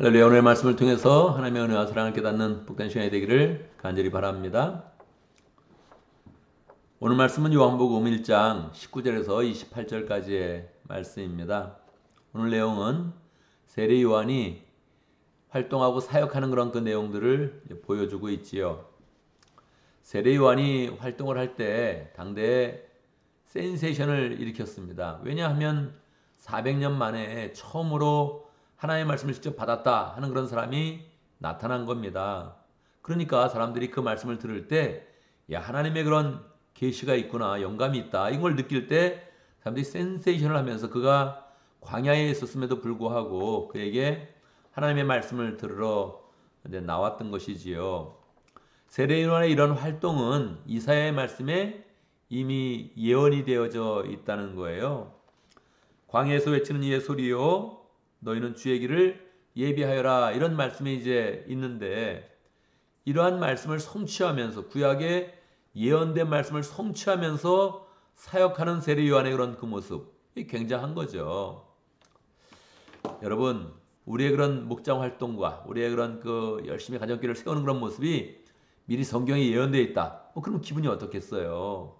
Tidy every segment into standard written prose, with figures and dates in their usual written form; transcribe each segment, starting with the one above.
할렐루야. 오늘의 말씀을 통해서 하나님의 은혜와 사랑을 깨닫는 복된 시간이 되기를 간절히 바랍니다. 오늘 말씀은 요한복음 1장 19절에서 28절까지의 말씀입니다. 오늘 내용은 세례 요한이 활동하고 사역하는 그런 그 내용들을 보여주고 있지요. 세례 요한이 활동을 할 때 당대에 센세이션을 일으켰습니다. 왜냐하면 400년 만에 처음으로 하나님의 말씀을 직접 받았다 하는 그런 사람이 나타난 겁니다. 그러니까 사람들이 그 말씀을 들을 때, 야, 하나님의 그런 계시가 있구나, 영감이 있다, 이걸 느낄 때 사람들이 센세이션을 하면서 그가 광야에 있었음에도 불구하고 그에게 하나님의 말씀을 들으러 나왔던 것이지요. 세례요한의 이런 활동은 이사야의 말씀에 이미 예언이 되어져 있다는 거예요. 광야에서 외치는 이의 소리요, 너희는 주의 길을 예비하여라, 이런 말씀이 이제 있는데, 이러한 말씀을 성취하면서 구약의 예언된 말씀을 성취하면서 사역하는 세례 요한의 그런 그 모습, 이 굉장한 거죠. 여러분, 우리의 그런 목장 활동과 우리의 그런 그 열심히 가정교회를 세우는 그런 모습이 미리 성경에 예언되어 있다, 그러면 기분이 어떻겠어요?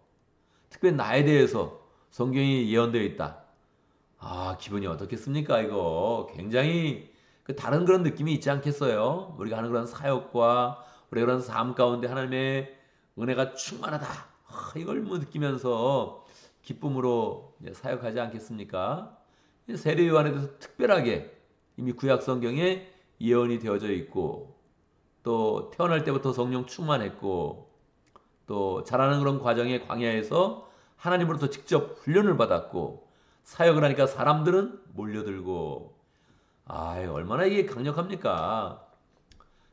특별히 나에 대해서 성경이 예언되어 있다, 기분이 어떻겠습니까? 이거 굉장히 그 다른 그런 느낌이 있지 않겠어요? 우리가 하는 그런 사역과 우리가 그런 삶 가운데 하나님의 은혜가 충만하다, 이걸 뭐 느끼면서 기쁨으로 사역하지 않겠습니까? 세례 요한에 대해서 특별하게 이미 구약 성경에 예언이 되어져 있고, 또 태어날 때부터 성령 충만했고, 또 자라는 그런 과정의 광야에서 하나님으로부터 직접 훈련을 받았고, 사역을 하니까 사람들은 몰려들고, 얼마나 이게 강력합니까?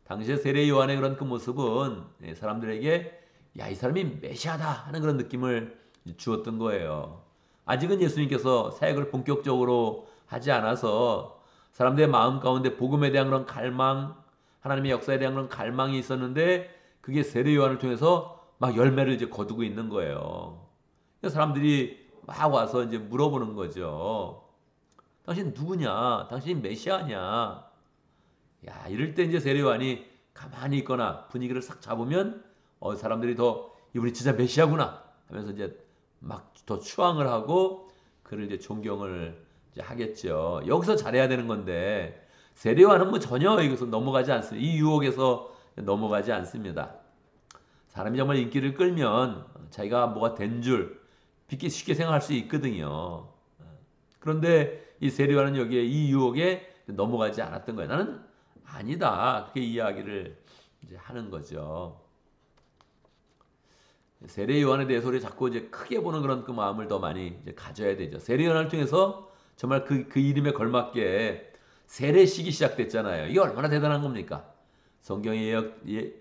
당시에 세례 요한의 그런 그 모습은 사람들에게, 야, 이 사람이 메시아다 하는 그런 느낌을 주었던 거예요. 아직은 예수님께서 사역을 본격적으로 하지 않아서 사람들의 마음 가운데 복음에 대한 그런 갈망, 하나님의 역사에 대한 그런 갈망이 있었는데, 그게 세례 요한을 통해서 막 열매를 이제 거두고 있는 거예요. 사람들이 막 와서 이제 물어보는 거죠. 당신 누구냐? 당신 메시아냐? 야, 이럴 때 이제 세례 요한이 가만히 있거나 분위기를 싹 잡으면 사람들이 더 이분이 진짜 메시아구나 하면서 이제 막 더 추앙을 하고 그를 이제 존경을 이제 하겠죠. 여기서 잘해야 되는 건데 세례 요한은 뭐 전혀 여기서 넘어가지 않습니다. 이 유혹에서 넘어가지 않습니다. 사람이 정말 인기를 끌면 자기가 뭐가 된 줄 쉽게 생각할 수 있거든요. 그런데 이 세례 요한은 여기에 이 유혹에 넘어가지 않았던 거예요. 나는 아니다, 그렇게 이야기를 이제 하는 거죠. 세례 요한에 대해서 우리 자꾸 이제 크게 보는 그런 그 마음을 더 많이 이제 가져야 되죠. 세례 요한을 통해서 정말 그 이름에 걸맞게 세례식이 시작됐잖아요. 이게 얼마나 대단한 겁니까? 성경에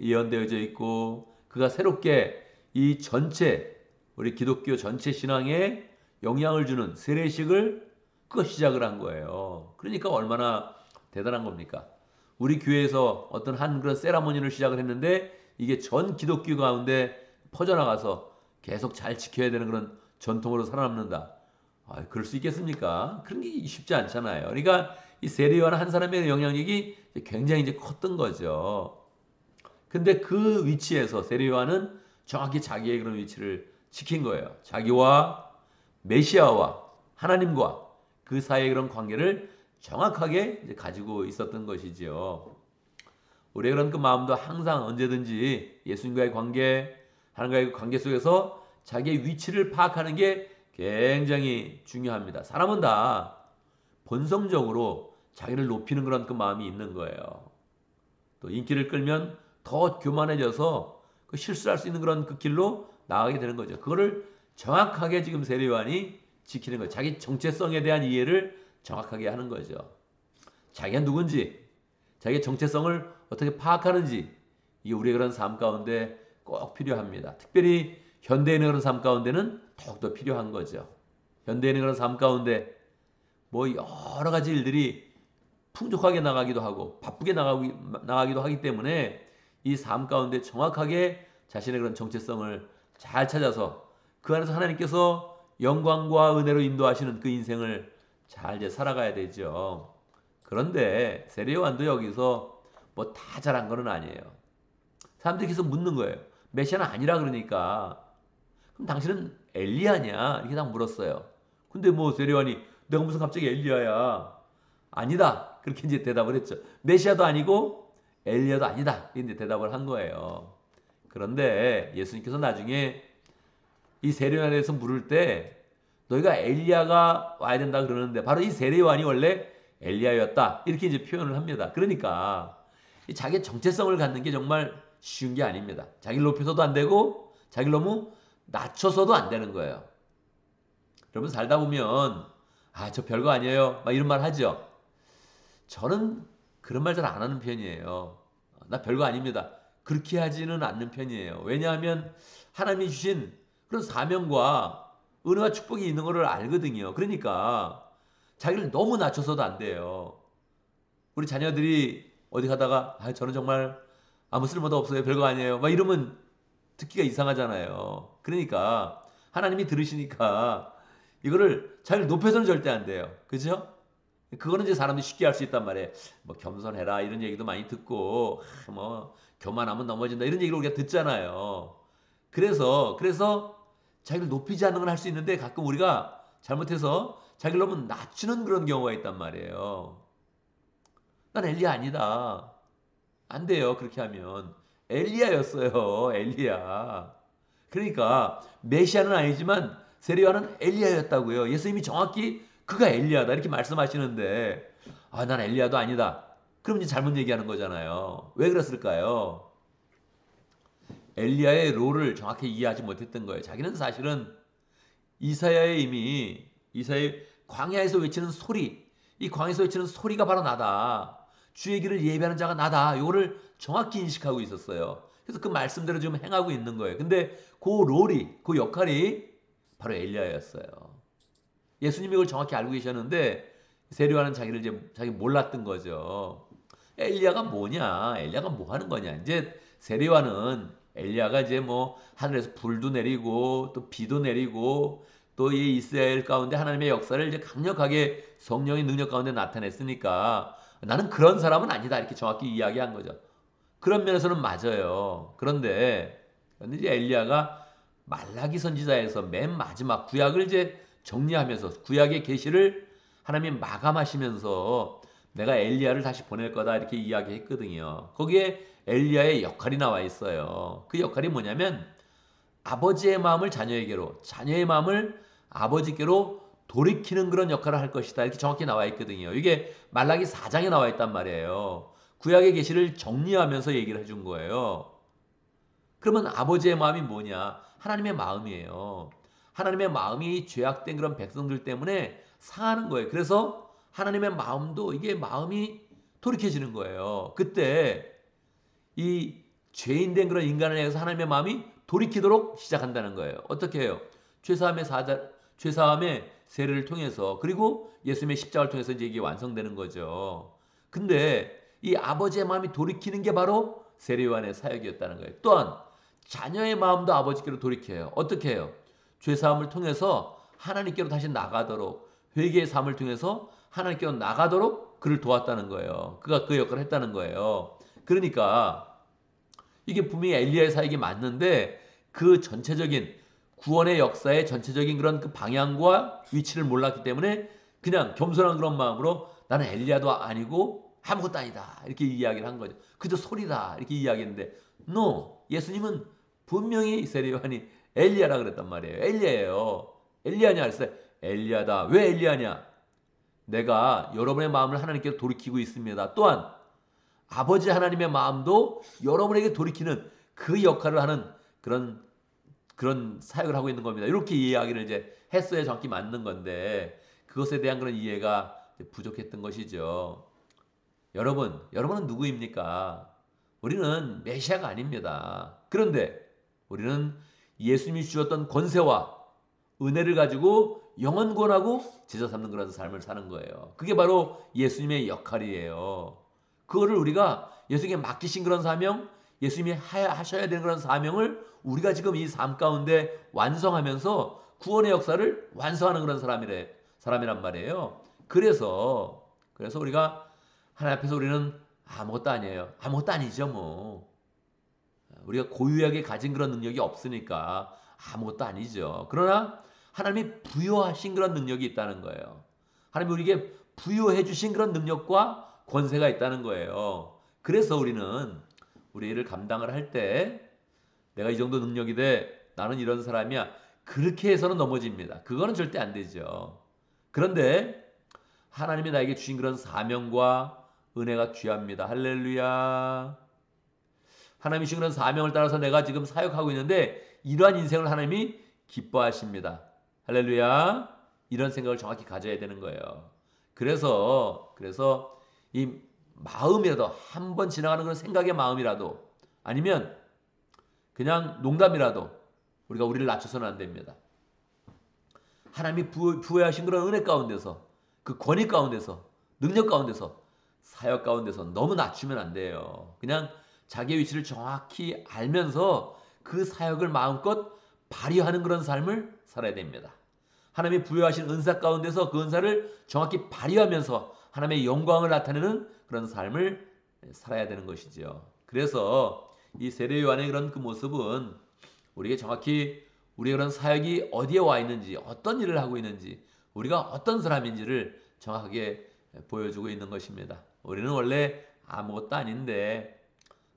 예언되어져 있고, 그가 새롭게 이 전체 우리 기독교 전체 신앙에 영향을 주는 세례식을 그 시작을 한 거예요. 그러니까 얼마나 대단한 겁니까? 우리 교회에서 어떤 한 그런 세라모니를 시작을 했는데 이게 전 기독교 가운데 퍼져나가서 계속 잘 지켜야 되는 그런 전통으로 살아남는다. 그럴 수 있겠습니까? 그런 게 쉽지 않잖아요. 그러니까 이 세례 요한 한 사람의 영향력이 굉장히 이제 컸던 거죠. 근데 그 위치에서 세례 요한은 정확히 자기의 그런 위치를 지킨 거예요. 자기와 메시아와 하나님과 그 사이의 그런 관계를 정확하게 가지고 있었던 것이지요. 우리의 그런 그 마음도 항상 언제든지 예수님과의 관계, 하나님과의 관계 속에서 자기의 위치를 파악하는 게 굉장히 중요합니다. 사람은 다 본성적으로 자기를 높이는 그런 그 마음이 있는 거예요. 또 인기를 끌면 더 교만해져서 그 실수할 수 있는 그런 그 길로 나가게 되는 거죠. 그거를 정확하게 지금 세례 요한이 지키는 거예요. 자기 정체성에 대한 이해를 정확하게 하는 거죠. 자기가 누군지, 자기의 정체성을 어떻게 파악하는지, 이게 우리의 그런 삶 가운데 꼭 필요합니다. 특별히 현대인의 그런 삶 가운데는 더욱더 필요한 거죠. 현대인의 그런 삶 가운데 뭐 여러 가지 일들이 풍족하게 나가기도 하고 바쁘게 나가기도 하기 때문에 이 삶 가운데 정확하게 자신의 그런 정체성을 잘 찾아서 그 안에서 하나님께서 영광과 은혜로 인도하시는 그 인생을 잘 이제 살아가야 되죠. 그런데 세례요한도 여기서 뭐 다 잘한 건 아니에요. 사람들이 계속 묻는 거예요. 메시아는 아니라 그러니까 그럼 당신은 엘리야냐? 이렇게 딱 물었어요. 근데 뭐 세례요한이 내가 무슨 갑자기 엘리야야? 아니다. 그렇게 이제 대답을 했죠. 메시아도 아니고 엘리야도 아니다. 이렇게 대답을 한 거예요. 그런데 예수님께서 나중에 이 세례요한에 대해서 물을 때 너희가 엘리야가 와야 된다 그러는데 바로 이 세례요한이 원래 엘리야였다. 이렇게 이제 표현을 합니다. 그러니까 이 자기의 정체성을 갖는 게 정말 쉬운 게 아닙니다. 자기를 높여서도 안 되고 자기를 너무 낮춰서도 안 되는 거예요. 여러분 살다 보면 저 별거 아니에요. 막 이런 말 하죠. 저는 그런 말 잘 안 하는 편이에요. 나 별거 아닙니다. 그렇게 하지는 않는 편이에요. 왜냐하면 하나님이 주신 그런 사명과 은혜와 축복이 있는 것을 알거든요. 그러니까 자기를 너무 낮춰서도 안 돼요. 우리 자녀들이 어디 가다가 저는 정말 아무 쓸모도 없어요. 별거 아니에요. 막 이러면 듣기가 이상하잖아요. 그러니까 하나님이 들으시니까 이거를 자기를 높여서는 절대 안 돼요. 그죠? 그거는 이제 사람들이 쉽게 할 수 있단 말이에요. 뭐 겸손해라 이런 얘기도 많이 듣고 뭐 교만하면 넘어진다 이런 얘기를 우리가 듣잖아요. 그래서 자기를 높이지 않는 건 할 수 있는데 가끔 우리가 잘못해서 자기를 너무 낮추는 그런 경우가 있단 말이에요. 난 엘리야 아니다. 안 돼요. 그렇게 하면 엘리야였어요. 엘리야. 그러니까 메시아는 아니지만 세례요한은 엘리야였다고요. 예수님이 정확히 그가 엘리야다 이렇게 말씀하시는데 난 엘리야도 아니다. 그럼 이제 잘못 얘기하는 거잖아요. 왜 그랬을까요? 엘리야의 롤을 정확히 이해하지 못했던 거예요. 자기는 사실은 이사야의 이미 이사야 광야에서 외치는 소리, 이 광야에서 외치는 소리가 바로 나다. 주의 길을 예비하는 자가 나다. 이거를 정확히 인식하고 있었어요. 그래서 그 말씀대로 지금 행하고 있는 거예요. 근데 그 롤이, 그 역할이 바로 엘리야였어요. 예수님이 이걸 정확히 알고 계셨는데 세례요한은 자기를 이제 자기 몰랐던 거죠. 엘리야가 뭐냐? 엘리야가 뭐 하는 거냐? 이제 세례요한은 엘리야가 이제 뭐 하늘에서 불도 내리고 또 비도 내리고 또 이 이스라엘 가운데 하나님의 역사를 이제 강력하게 성령의 능력 가운데 나타냈으니까 나는 그런 사람은 아니다 이렇게 정확히 이야기한 거죠. 그런 면에서는 맞아요. 그런데 이제 엘리야가 말라기 선지자에서 맨 마지막 구약을 이제 정리하면서 구약의 계시를 하나님이 마감하시면서 내가 엘리야를 다시 보낼 거다 이렇게 이야기했거든요. 거기에 엘리야의 역할이 나와 있어요. 그 역할이 뭐냐면 아버지의 마음을 자녀에게로, 자녀의 마음을 아버지께로 돌이키는 그런 역할을 할 것이다. 이렇게 정확히 나와 있거든요. 이게 말라기 4장에 나와 있단 말이에요. 구약의 계시를 정리하면서 얘기를 해준 거예요. 그러면 아버지의 마음이 뭐냐? 하나님의 마음이에요. 하나님의 마음이 죄악된 그런 백성들 때문에 상하는 거예요. 그래서 하나님의 마음도 이게 마음이 돌이켜지는 거예요. 그때 이 죄인된 그런 인간을 향해서 하나님의 마음이 돌이키도록 시작한다는 거예요. 어떻게 해요? 죄사함의 세례를 통해서 그리고 예수님의 십자가를 통해서 이제 이게 완성되는 거죠. 근데 이 아버지의 마음이 돌이키는 게 바로 세례요한의 사역이었다는 거예요. 또한 자녀의 마음도 아버지께로 돌이켜요. 어떻게 해요? 죄사함을 통해서 하나님께로 다시 나가도록 회개의 삶을 통해서 하나님께로 나가도록 그를 도왔다는 거예요. 그가 그 역할을 했다는 거예요. 그러니까 이게 분명히 엘리야의 사역이 맞는데 그 전체적인 구원의 역사의 전체적인 그런 그 방향과 위치를 몰랐기 때문에 그냥 겸손한 그런 마음으로 나는 엘리야도 아니고 아무것도 아니다 이렇게 이야기를 한 거죠. 그저 소리다 이렇게 이야기했는데 no, 예수님은 분명히 세례요한이 엘리야라 그랬단 말이에요. 엘리야예요. 엘리야냐 그랬어요. 엘리야다. 왜 엘리야냐? 내가 여러분의 마음을 하나님께 돌이키고 있습니다. 또한 아버지 하나님의 마음도 여러분에게 돌이키는 그 역할을 하는 그런 사역을 하고 있는 겁니다. 이렇게 이야기를 이제 했어야 정확히 맞는 건데 그것에 대한 그런 이해가 부족했던 것이죠. 여러분은 누구입니까? 우리는 메시아가 아닙니다. 그런데 우리는 예수님이 주셨던 권세와 은혜를 가지고 영원권하고 제자 삼는 그런 삶을 사는 거예요. 그게 바로 예수님의 역할이에요. 그거를 우리가 예수님께 맡기신 그런 사명, 예수님이 하셔야 되는 그런 사명을 우리가 지금 이 삶 가운데 완성하면서 구원의 역사를 완성하는 그런 사람이란 말이에요. 그래서 우리가 하나님 앞에서 우리는 아무것도 아니에요. 아무것도 아니죠, 뭐. 우리가 고유하게 가진 그런 능력이 없으니까 아무것도 아니죠. 그러나 하나님이 부여하신 그런 능력이 있다는 거예요. 하나님이 우리에게 부여해 주신 그런 능력과 권세가 있다는 거예요. 그래서 우리는 우리 일을 감당을 할 때 내가 이 정도 능력이 돼, 나는 이런 사람이야, 그렇게 해서는 넘어집니다. 그거는 절대 안 되죠. 그런데 하나님이 나에게 주신 그런 사명과 은혜가 귀합니다. 할렐루야. 하나님이 주신 그런 사명을 따라서 내가 지금 사역하고 있는데 이러한 인생을 하나님이 기뻐하십니다. 할렐루야. 이런 생각을 정확히 가져야 되는 거예요. 그래서 이 마음이라도, 한 번 지나가는 그런 생각의 마음이라도, 아니면 그냥 농담이라도 우리가 우리를 낮춰서는 안 됩니다. 하나님이 부여하신 그런 은혜 가운데서, 그 권위 가운데서, 능력 가운데서, 사역 가운데서 너무 낮추면 안 돼요. 그냥 자기의 위치를 정확히 알면서 그 사역을 마음껏 발휘하는 그런 삶을 살아야 됩니다. 하나님이 부여하신 은사 가운데서 그 은사를 정확히 발휘하면서 하나님의 영광을 나타내는 그런 삶을 살아야 되는 것이지요. 그래서 이 세례 요한의 그런 그 모습은 우리에게 정확히 우리의 그런 사역이 어디에 와 있는지, 어떤 일을 하고 있는지, 우리가 어떤 사람인지를 정확하게 보여주고 있는 것입니다. 우리는 원래 아무것도 아닌데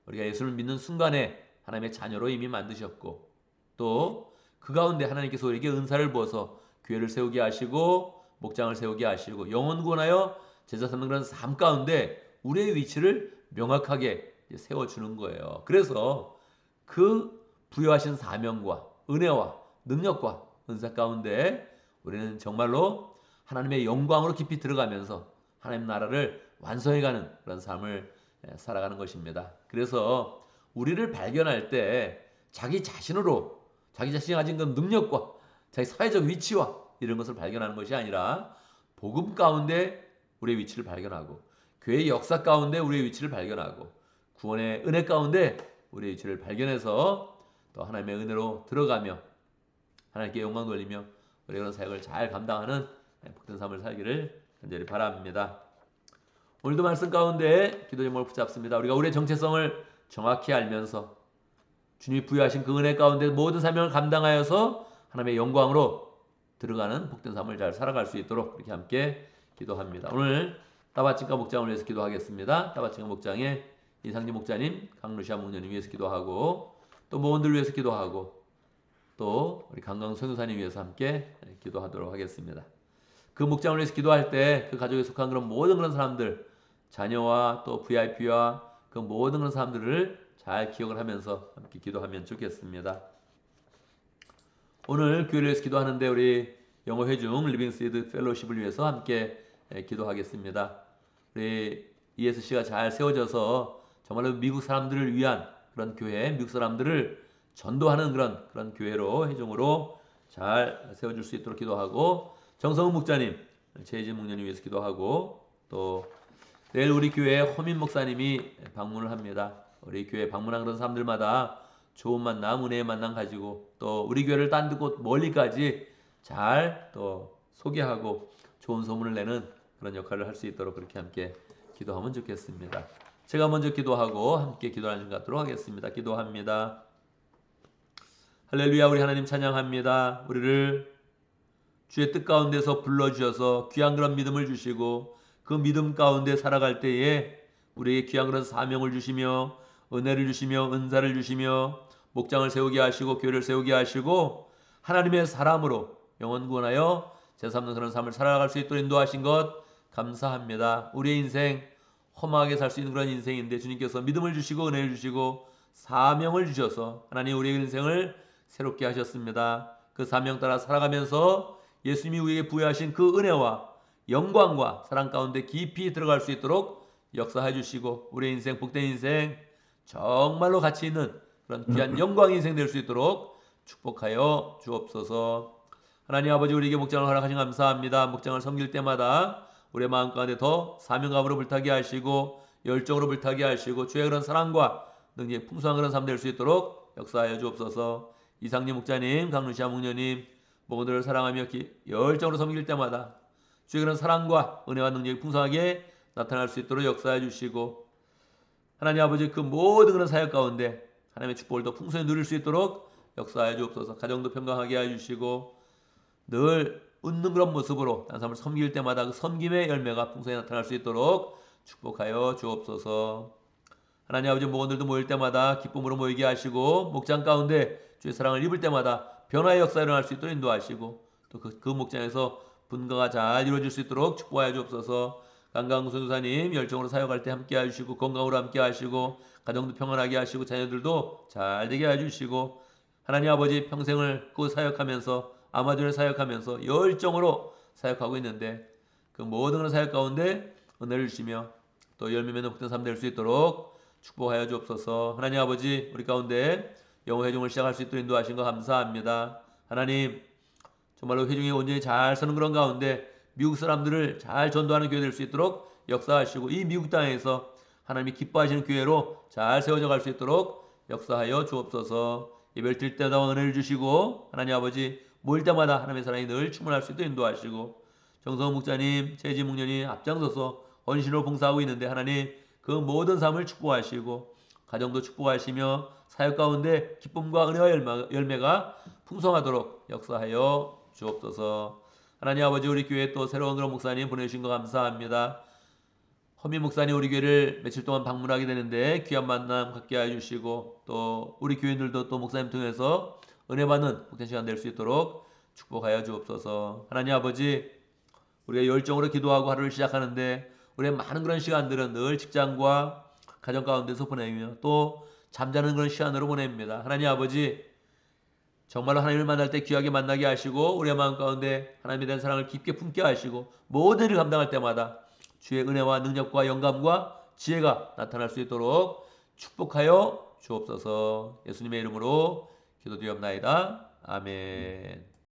우리가 예수를 믿는 순간에 하나님의 자녀로 이미 만드셨고, 또 그 가운데 하나님께서 우리에게 은사를 부어서 교회를 세우게 하시고 목장을 세우게 하시고 영혼 구원하여 제자 삼는 그런 삶 가운데 우리의 위치를 명확하게 세워주는 거예요. 그래서 그 부여하신 사명과 은혜와 능력과 은사 가운데 우리는 정말로 하나님의 영광으로 깊이 들어가면서 하나님 나라를 완성해가는 그런 삶을 살아가는 것입니다. 그래서 우리를 발견할 때 자기 자신으로, 자기 자신이 가진 그 능력과 자기 사회적 위치와 이런 것을 발견하는 것이 아니라 복음 가운데 우리의 위치를 발견하고, 교회의 역사 가운데 우리의 위치를 발견하고, 구원의 은혜 가운데 우리의 위치를 발견해서 또 하나님의 은혜로 들어가며 하나님께 영광 돌리며 우리의 그런 사역을 잘 감당하는 복된 삶을 살기를 간절히 바랍니다. 오늘도 말씀 가운데 기도 제목을 붙잡습니다. 우리가 우리의 정체성을 정확히 알면서 주님이 부여하신 그 은혜 가운데 모든 사명을 감당하여서 하나님의 영광으로 들어가는 복된 삶을 잘 살아갈 수 있도록 그렇게 함께 기도합니다. 오늘 따바칭가 목장을 위해서 기도하겠습니다. 따바칭가 목장의 이상진 목자님, 강루시아 목녀님 위해서 기도하고, 또 모원들 위해서 기도하고, 또 우리 강강 선교사님 위해서 함께 기도하도록 하겠습니다. 그 목장을 위해서 기도할 때 그 가족에 속한 그런 모든 그런 사람들, 자녀와 또 VIP와 그 모든 그런 사람들을 잘 기억을 하면서 함께 기도하면 좋겠습니다. 오늘 교회를 위해서 기도하는데 우리 영어 회중 리빙시드 펠로십을 위해서 함께 기도하겠습니다. 우리 ESC가 잘 세워져서 정말로 미국 사람들을 위한 그런 교회, 미국 사람들을 전도하는 그런 교회로, 회중으로 잘 세워줄 수 있도록 기도하고, 정성훈 목자님, 최혜진 목녀님 위해서 기도하고, 또 내일 우리 교회에 허민 목사님이 방문을 합니다. 우리 교회 방문한 그런 사람들마다 좋은 만남, 은혜의 만남 가지고 또 우리 교회를 딴 곳 멀리까지 잘 또 소개하고 좋은 소문을 내는 그런 역할을 할 수 있도록 그렇게 함께 기도하면 좋겠습니다. 제가 먼저 기도하고 함께 기도하는 것 같도록 하겠습니다. 기도합니다. 할렐루야. 우리 하나님 찬양합니다. 우리를 주의 뜻 가운데서 불러주셔서 귀한 그런 믿음을 주시고 그 믿음 가운데 살아갈 때에 우리에게 귀한 그런 사명을 주시며 은혜를 주시며 은사를 주시며 목장을 세우게 하시고 교회를 세우게 하시고 하나님의 사람으로 영혼 구원하여 제3는 그런 삶을 살아갈 수 있도록 인도하신 것 감사합니다. 우리의 인생 험하게 살 수 있는 그런 인생인데 주님께서 믿음을 주시고 은혜를 주시고 사명을 주셔서 하나님 우리의 인생을 새롭게 하셨습니다. 그 사명 따라 살아가면서 예수님이 우리에게 부여하신 그 은혜와 영광과 사랑 가운데 깊이 들어갈 수 있도록 역사해 주시고 우리의 인생, 복된 인생 정말로 가치 있는 그런 귀한 영광의 인생 될 수 있도록 축복하여 주옵소서. 하나님 아버지, 우리에게 목장을 허락하신 감사합니다. 목장을 섬길 때마다 우리의 마음 가운데 더 사명감으로 불타게 하시고 열정으로 불타게 하시고 주의 그런 사랑과 능력이 풍성한 그런 삶 될 수 있도록 역사하여 주옵소서. 이상진 목자님, 강루시아 목녀님 모두를 사랑하며 열정으로 섬길 때마다 주의 그런 사랑과 은혜와 능력이 풍성하게 나타날 수 있도록 역사해 주시고 하나님 아버지 그 모든 그런 사역 가운데 하나님의 축복을 더 풍성히 누릴 수 있도록 역사해 주옵소서. 가정도 평강하게 해 주시고 늘 웃는 그런 모습으로 다른 사람을 섬길 때마다 그 섬김의 열매가 풍성히 나타날 수 있도록 축복하여 주옵소서. 하나님 아버지 목원들도 모일 때마다 기쁨으로 모이게 하시고 목장 가운데 주의 사랑을 입을 때마다 변화의 역사가 일어날 수 있도록 인도하시고 또 그 목장에서 분가가 잘 이루어질 수 있도록 축복하여 주옵소서. 강강수 교사님 열정으로 사역할 때 함께 해주시고 건강으로 함께 하시고 가정도 평안하게 하시고 자녀들도 잘 되게 해주시고 하나님 아버지 평생을 그 사역하면서 아마존에 사역하면서 열정으로 사역하고 있는데 그 모든 사역 가운데 은혜를 주시며 또 열매 맺는 복된 삶 될 수 있도록 축복하여 주옵소서. 하나님 아버지 우리 가운데 영어 회중을 시작할 수 있도록 인도하신 거 감사합니다. 하나님 정말로 회중이 온전히 잘 서는 그런 가운데 미국 사람들을 잘 전도하는 교회 될 수 있도록 역사하시고 이 미국 땅에서 하나님이 기뻐하시는 교회로 잘 세워져 갈 수 있도록 역사하여 주옵소서. 예배를 드릴 때마다 은혜를 주시고 하나님 아버지 모일 때마다 하나님의 사랑이 늘 충만할 수 있도록 인도하시고 정성훈 목자님, 최지 목련이 앞장서서 헌신으로 봉사하고 있는데 하나님 그 모든 삶을 축복하시고 가정도 축복하시며 사역 가운데 기쁨과 은혜와 열매가 풍성하도록 역사하여 주옵소서. 하나님 아버지 우리 교회에 또 새로운 그런 목사님 보내주신 거 감사합니다. 허민 목사님 우리 교회를 며칠 동안 방문하게 되는데 귀한 만남 갖게 해주시고 또 우리 교인들도 또 목사님 통해서 은혜 받는 복된 시간 될 수 있도록 축복하여 주옵소서. 하나님 아버지 우리가 열정으로 기도하고 하루를 시작하는데 우리의 많은 그런 시간들은 늘 직장과 가정 가운데서 보내며 또 잠자는 그런 시간으로 보냅니다. 하나님 아버지 정말로 하나님을 만날 때 귀하게 만나게 하시고 우리의 마음 가운데 하나님에 대한 사랑을 깊게 품게 하시고 모든 일을 감당할 때마다 주의 은혜와 능력과 영감과 지혜가 나타날 수 있도록 축복하여 주옵소서. 예수님의 이름으로 기도드리옵나이다. 아멘.